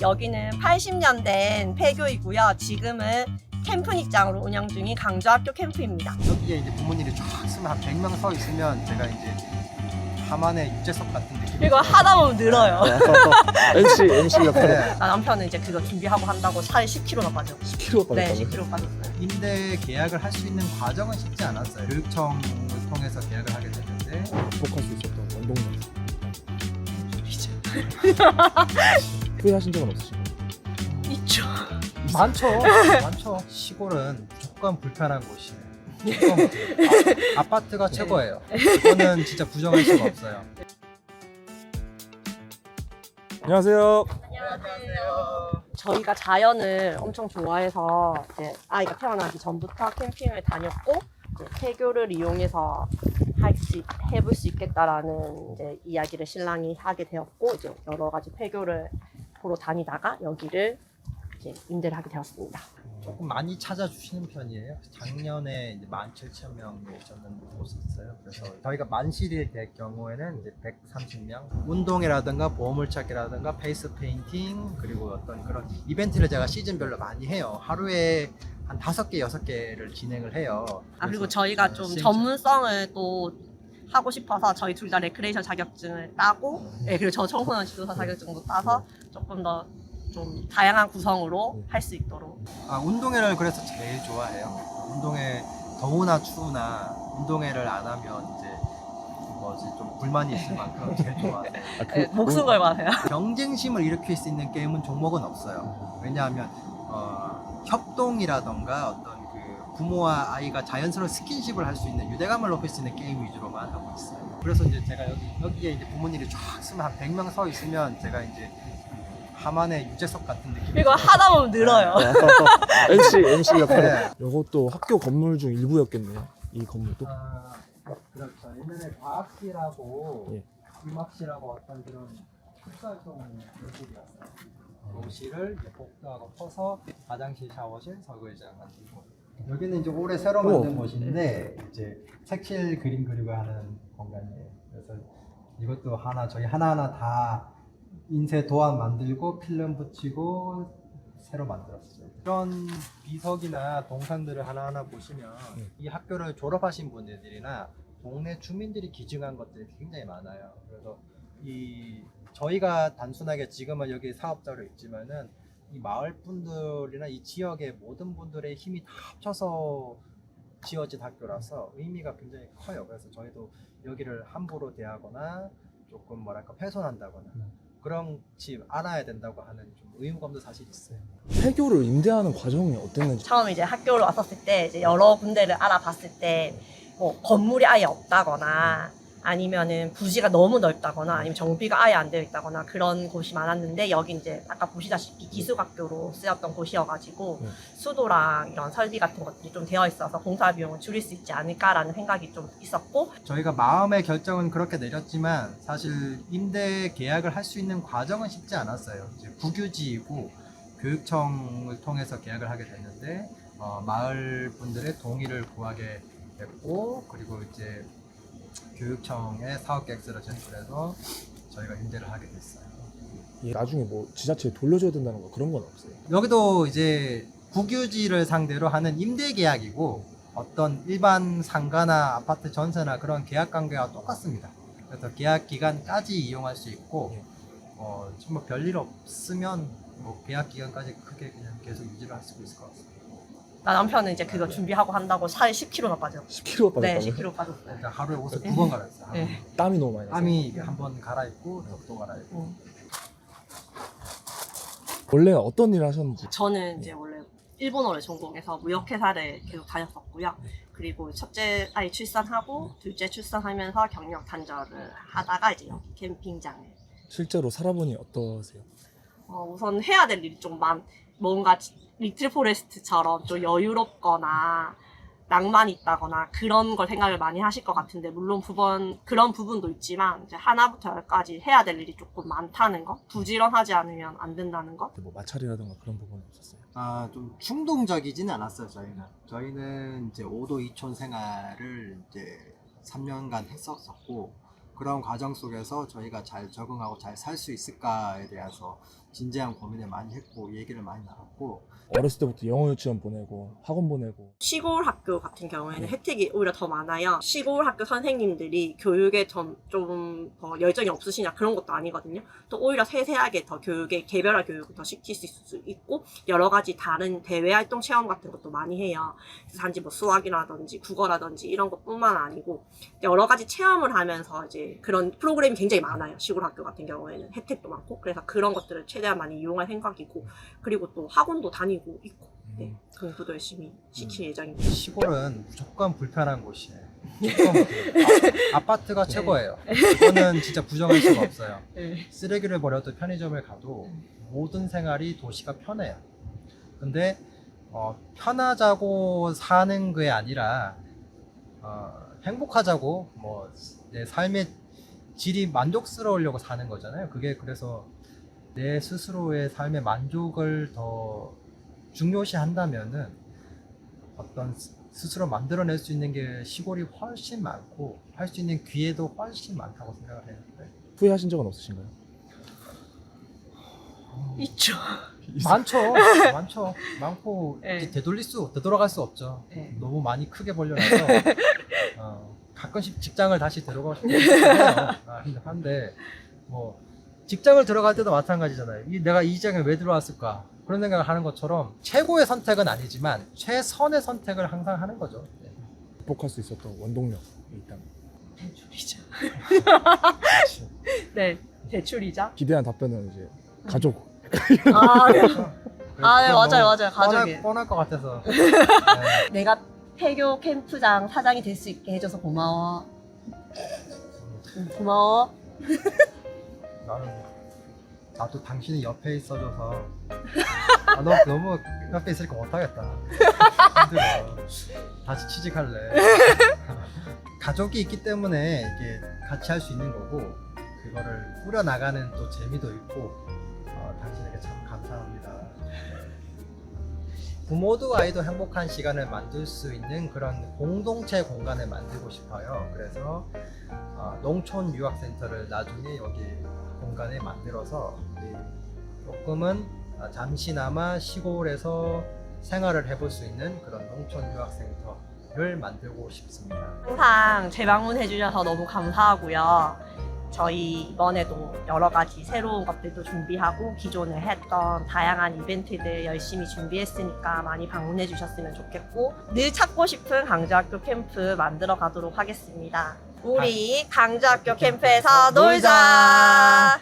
여기는 80년 된 폐교이고요. 지금은 캠프닉장으로 운영 중인 강주학교 캠프입니다. 여기에 이제 부모님이 쫙 쓰면 한 100명 서 있으면 제가 이제 하만의 유재석 같은 느낌. 이거 하다 보면 늘어요. MC 역할. 네. 나 남편은 이제 그거 준비하고 한다고 살이 10kg나 빠져. 10kg 네, 빠졌다고요? 10kg 빠졌어요. 임대 계약을 할 수 있는 과정은 쉽지 않았어요. 교육청을 통해서 계약을 하게 됐는데 극복할 수 있었던 원동력. 후회하신 적은 없으신가요? 있죠. 많죠. 많죠. 시골은 조금 불편한 곳이에요. 조금 아파트가 최고예요. 그거는 진짜 부정할 수가 없어요. 안녕하세요. 안녕하세요. 저희가 자연을 엄청 좋아해서 이제 아이가 태어나기 전부터 캠핑을 다녔고 이제 폐교를 이용해서 해볼 수 있겠다라는 이제 이야기를 신랑이 하게 되었고 이제 여러 가지 폐교를 보러 다니다가 여기를 이제 임대를 하게 되었습니다. 조금 많이 찾아주시는 편이에요. 작년에 이제 17,000명 오셨는 곳이 있어요. 그래서 저희가 만실일 될 경우에는 이제 130명. 운동회라든가 보물찾기라든가 페이스 페인팅 그리고 어떤 그런 이벤트를 제가 시즌별로 많이 해요. 하루에 한 5개, 6개를 진행을 해요. 그리고 그래서 저희가 좀 전문성을 또 하고 싶어서 저희 둘 다 레크레이션 자격증을 따고 네, 그리고 저 청소년 지도사 자격증도 따서 조금 더 좀 다양한 구성으로 할 수 있도록. 운동회를 그래서 제일 좋아해요. 운동회 더우나 추우나 운동회를 안 하면 이제 좀 불만이 있을 만큼 제일 좋아해요. 네, 목숨 걸고 하세요. 경쟁심을 일으킬 수 있는 게임은 종목은 없어요. 왜냐하면 협동이라던가 어떤 그 부모와 아이가 자연스러운 스킨십을 할 수 있는 유대감을 높일 수 있는 게임 위주로만 하고 있어요. 그래서 이제 제가 여기에 이제 부모님이 쫙 쓰면 한 100명 서 있으면 제가 이제 하만의 유재석 같은 느낌. 이거 하다 보면 늘어요. MC 역할. 네. 이것도 학교 건물 중 일부였겠네요. 이 건물도. 그렇죠. 옛날에 과학실하고 예. 음악실하고 어떤 그런 특수활동 교실이었어요. 교실을 이제 복도하고 퍼서 화장실, 샤워실, 설거지장 만들고. 여기는 이제 올해 새로 만든 곳인데 이제 색칠 그림 그리고 하는 공간이에요. 그래서 이것도 저희 하나하나 다 인쇄 도안 만들고 필름 붙이고 새로 만들었어요. 이런 비석이나 동상들을 하나하나 보시면 이 학교를 졸업하신 분들이나 동네 주민들이 기증한 것들이 굉장히 많아요. 그래서 저희가 단순하게 지금은 여기 사업자로 있지만은 이 마을 분들이나 이 지역의 모든 분들의 힘이 다 합쳐서 지어진 학교라서 의미가 굉장히 커요. 그래서 저희도 여기를 함부로 대하거나 조금 훼손한다거나 그런지 알아야 된다고 하는 좀 의무감도 사실 있어요. 폐교를 임대하는 과정이 어땠는지. 처음 이제 학교를 왔었을 때 이제 여러 군데를 알아봤을 때 뭐 건물이 아예 없다거나 아니면은 부지가 너무 넓다거나 아니면 정비가 아예 안 되어 있다거나 그런 곳이 많았는데 여기 이제 아까 보시다시피 기숙학교로 쓰였던 곳이어가지고 수도랑 이런 설비 같은 것들이 좀 되어 있어서 공사 비용을 줄일 수 있지 않을까라는 생각이 좀 있었고 저희가 마음의 결정은 그렇게 내렸지만 사실 임대 계약을 할 수 있는 과정은 쉽지 않았어요. 이제 국유지이고 교육청을 통해서 계약을 하게 됐는데 마을 분들의 동의를 구하게 됐고 그리고 이제 교육청의 사업계획서를 제출해서 저희가 임대를 하게 됐어요. 나중에 뭐 지자체에 돌려줘야 된다는 거 그런 건 없어요? 여기도 이제 국유지를 상대로 하는 임대 계약이고 어떤 일반 상가나 아파트 전세나 그런 계약 관계와 똑같습니다. 그래서 계약 기간까지 이용할 수 있고 정말 별일 없으면 계약 기간까지 크게 그냥 계속 유지를 할 수 있을 것 같습니다. 나 남편은 이제 그거 준비하고 한다고 살이 10kg나 빠져. 10kg 빠졌다고요? 네, 10kg 빠졌어요. 그러니까 하루에 옷을 9번 갈아입어요. 네. 땀이 너무 많이 나서. 땀이 한 번 갈아입고 또 갈아입고. 원래 어떤 일을 하셨는지. 저는 이제 원래 일본어를 전공해서 무역회사를 계속 다녔었고요. 그리고 첫째 아이 출산하고 둘째 출산하면서 경력 단절을 하다가 이제 여기 캠핑장을. 실제로 살아보니 어떠세요? 우선 해야 될 일이 좀 뭔가 리틀 포레스트처럼 좀 여유롭거나 낭만이 있다거나 그런 걸 생각을 많이 하실 것 같은데 물론 그런 부분도 있지만 이제 하나부터 열까지 해야 될 일이 조금 많다는 거, 부지런하지 않으면 안 된다는 거. 뭐 마찰이라든가 그런 부분이 없었어요? 좀 충동적이지는 않았어요. 저희는 이제 5도 2촌 생활을 이제 3년간 했었고 그런 과정 속에서 저희가 잘 적응하고 잘 살 수 있을까에 대해서 진지한 고민을 많이 했고 얘기를 많이 나눴고 어렸을 때부터 영어 유치원 보내고 학원 보내고 시골 학교 같은 경우에는 혜택이 오히려 더 많아요. 시골 학교 선생님들이 교육에 좀 더 열정이 없으시냐 그런 것도 아니거든요. 또 오히려 세세하게 더 교육에 개별화 교육을 더 시킬 수 있고 여러 가지 다른 대외 활동 체험 같은 것도 많이 해요. 그래서 단지 뭐 수학이라든지 국어라든지 이런 것뿐만 아니고 여러 가지 체험을 하면서 이제 그런 프로그램이 굉장히 많아요. 시골 학교 같은 경우에는 혜택도 많고 그래서 그런 것들을 최대한 많이 이용할 생각이고 그리고 또 학원도 다니고 있고 네, 공부도 열심히 시킬 예정입니다. 시골은 무조건 불편한 곳이에요. 무조건 아파트가 최고예요. 그거는 진짜 부정할 수가 없어요. 네. 쓰레기를 버려도 편의점을 가도 모든 생활이 도시가 편해요. 근데 편하자고 사는 게 아니라 행복하자고 뭐 내 삶의 질이 만족스러우려고 사는 거잖아요. 그게 그래서 내 스스로의 삶의 만족을 더 중요시 한다면은 어떤 스스로 만들어낼 수 있는 게 시골이 훨씬 많고 할 수 있는 기회도 훨씬 많다고 생각을 해요. 네. 후회하신 적은 없으신가요? 있죠. 많죠. 많고 네. 되돌아갈 수 없죠. 네. 너무 많이 크게 벌려놔서 가끔씩 직장을 다시 들어가고 싶긴 해요. 한데 뭐 직장을 들어갈 때도 마찬가지잖아요. 내가 이 직장에 왜 들어왔을까? 그런 생각을 하는 것처럼 최고의 선택은 아니지만 최선의 선택을 항상 하는 거죠. 네. 극복할 수 있었던 원동력이 있다면 대출이자. 네, 대출이자. 기대한 답변은 이제 가족. 아, 네. 그래서 아, 네, 그건 맞아요, 너무 맞아요. 가족이. 뻔할 것 같아서. 네. 내가 폐교 캠프장 사장이 될 수 있게 해줘서 고마워. 고마워. 나도 당신이 옆에 있어줘서 너무 옆에 있으니까 못하겠다. 힘들어. 다시 취직할래. 가족이 있기 때문에 이게 같이 할 수 있는 거고 그거를 꾸려나가는 또 재미도 있고 당신에게 참 감사합니다. 부모도 아이도 행복한 시간을 만들 수 있는 그런 공동체 공간을 만들고 싶어요. 그래서 농촌 유학센터를 나중에 여기 공간에 만들어서 조금은 잠시나마 시골에서 생활을 해볼 수 있는 그런 농촌 유학센터를 만들고 싶습니다. 항상 재방문해 주셔서 너무 감사하고요. 저희 이번에도 여러 가지 새로운 것들도 준비하고 기존에 했던 다양한 이벤트들 열심히 준비했으니까 많이 방문해 주셨으면 좋겠고 늘 찾고 싶은 강주학교 캠프 만들어 가도록 하겠습니다. 우리 강주학교 캠프에서 놀자!